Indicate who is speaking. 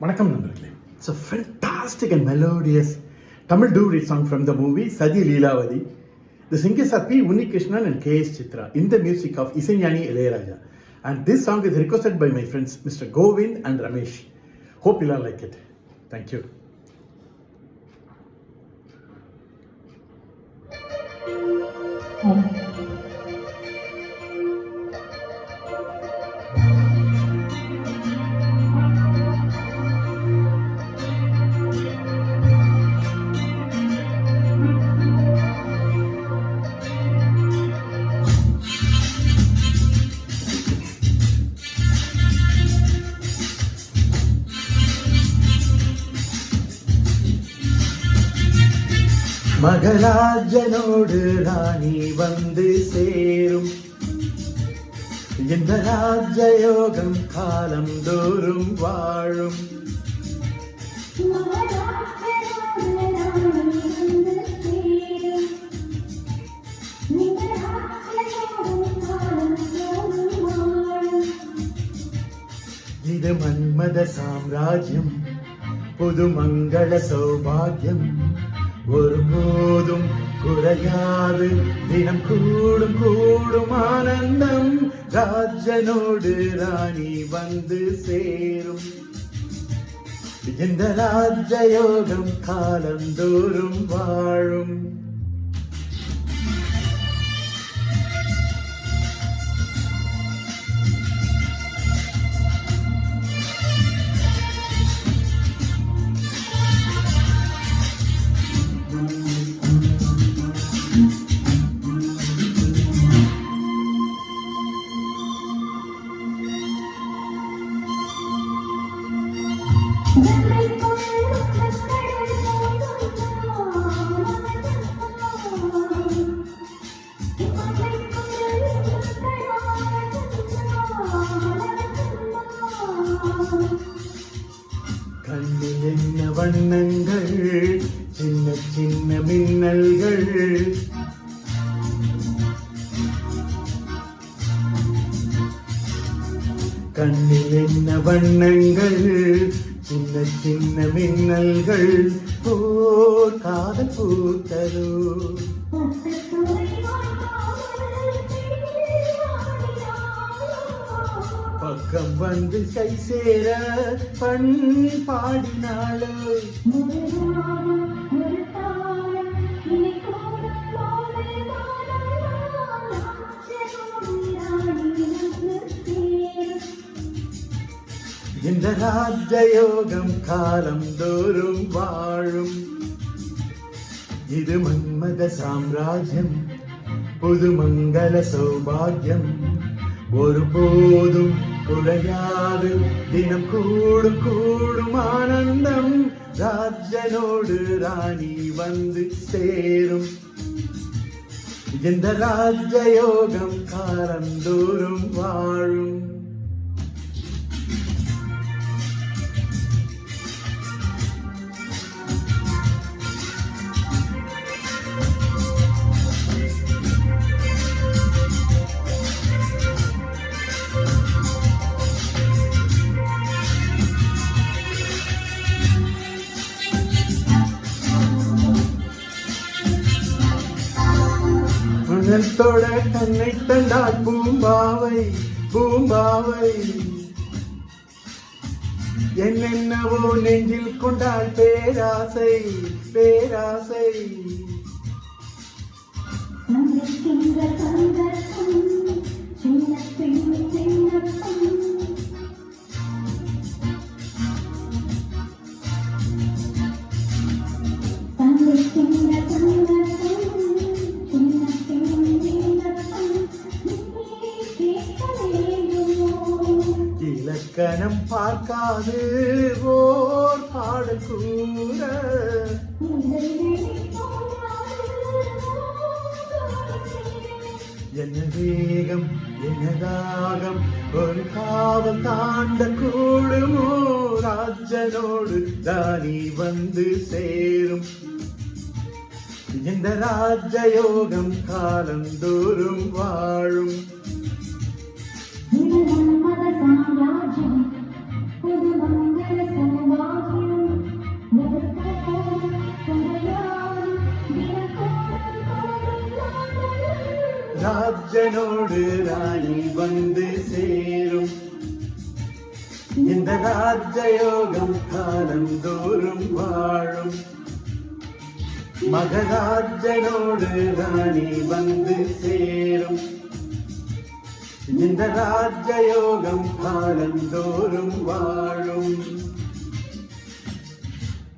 Speaker 1: வணக்கம் நண்பர்களே. It's a fantastic and melodious Tamil duet song from the movie Sadi Leelavadi. The singers are P. Unnikrishnan and K.S. Chitra in the music of Isaignani Ilayaraja. And this song is requested by my friends Mr. Govind and Ramesh. Hope you all like it. Thank you. மகராஜனோடு ராணி வந்து சேரும், இந்த ராஜயோகம் காலம் தோறும் வாழும். இது மன்மத சாம்ராஜ்யம், புது மங்கள சௌபாகியம், ஒருபோதும் குறையாது, தினம் கூடும் கூடும் ஆனந்தம். ராஜனோடு ராணி வந்து சேரும், இந்த ராஜயோகம் காலந்தோறும் வாழும். கண்ணில் என்ன வண்ணங்கள், சின்ன சின்ன மின்னல்கள், கண்ணில் என்ன வண்ணங்கள், சின்ன சின்ன மின்னல்கள், போர் காதல் பூத்ததோ. பக்கம் வந்து கை சேர பண் பாடினாளோ. இந்த ராஜயோகம் காலம் தோறும் வாழும். இது மன்மத சாம்ராஜ்யம், புது மங்கள சௌபாகியம், ஒருபோதும் குறையாது, தினம் கூடும் கூடும் ஆனந்தம். ராஜனோடு ராணி வந்து சேரும், இந்த ராஜயோகம் காலந்தோறும் வாழும். தொட தன்னை தந்தாள் பூம்பாவை பூம்பாவை, என்னென்னவோ நெஞ்சில் கொண்டாள் பேராசை பேராசை. இலக்கணம் பார்க்காது ஓர் பாடல் கூற, என்ன வேகம் என்ன தாகம், ஒரு காவல் தாண்ட கூடுமோ. ராஜனோடு ராணி வந்து சேரும், இந்த ராஜயோகம் காலந்தோறும் வாழும்.
Speaker 2: இது மன்மத சாம்ராஜ்யம், புது மங்கள
Speaker 1: ராஜனோடு ராணி வந்து சேரும் இந்த ராஜயோகம் காலந்தோறும் வாழும் மகராஜனோடு ராணி வந்து சேரும் இந்த ராஜயோகம் காலந்தோறும் வாழும்